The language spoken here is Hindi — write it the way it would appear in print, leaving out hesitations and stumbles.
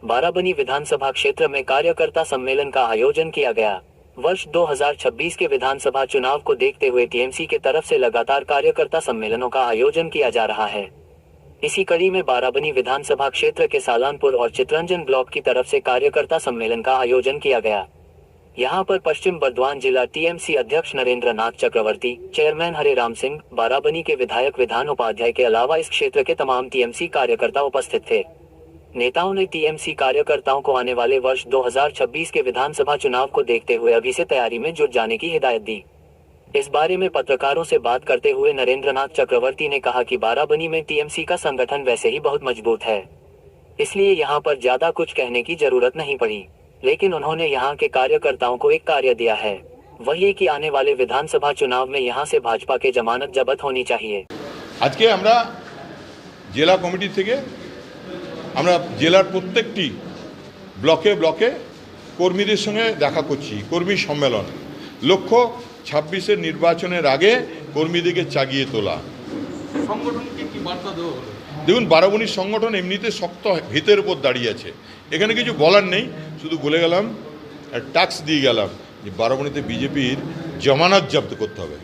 बाराबनी विधानसभा क्षेत्र में कार्यकर्ता सम्मेलन का आयोजन किया गया। वर्ष 2026 के विधानसभा चुनाव को देखते हुए टीएमसी के तरफ से लगातार कार्यकर्ता सम्मेलनों का आयोजन किया जा रहा है। इसी कड़ी में बाराबनी विधानसभा क्षेत्र के सालानपुर और चितरंजन ब्लॉक की तरफ से कार्यकर्ता सम्मेलन का आयोजन किया गया। यहां पर पश्चिम बर्धमान जिला टीएमसी अध्यक्ष नरेंद्र नाथ चक्रवर्ती, चेयरमैन हरे राम सिंह, बाराबनी के विधायक विधान उपाध्याय के अलावा इस क्षेत्र के तमाम टीएमसी कार्यकर्ता उपस्थित थे। नेताओं ने टीएमसी कार्यकर्ताओं को आने वाले वर्ष 2026 के विधानसभा चुनाव को देखते हुए अभी से तैयारी में जुट जाने की हिदायत दी। इस बारे में पत्रकारों से बात करते हुए नरेंद्र नाथ चक्रवर्ती ने कहा कि बाराबनी में टीएमसी का संगठन वैसे ही बहुत मजबूत है, इसलिए यहाँ पर ज्यादा कुछ कहने की जरूरत नहीं पड़ी। लेकिन उन्होंने यहाँ के कार्यकर्ताओं को एक कार्य दिया है, वह ये कि आने वाले विधानसभा चुनाव में यहाँ से भाजपा के जमानत जब्त होनी चाहिए। आज के আমরা জেলা কমিটি থেকে আমরা জেলার প্রত্যেকটি ব্লকে ব্লকে কর্মীদের সঙ্গে দেখা করছি। কর্মী সম্মেলন লক্ষ্য 26-এর নির্বাচনের আগে কর্মীদেরকে জাগিয়ে তোলা। সংগঠনকে কি বার্তা দেওয়া হলো? দেখুন, বারাবণীর সংগঠন এমনিতে শক্ত ভিতের উপর দাঁড়িয়ে আছে, এখানে কিছু বলার নেই। শুধু বলে গেলাম, টাস্ক দিয়ে গেলাম যে বারাবণীতে বিজেপির জামানত জব্দ করতে হবে।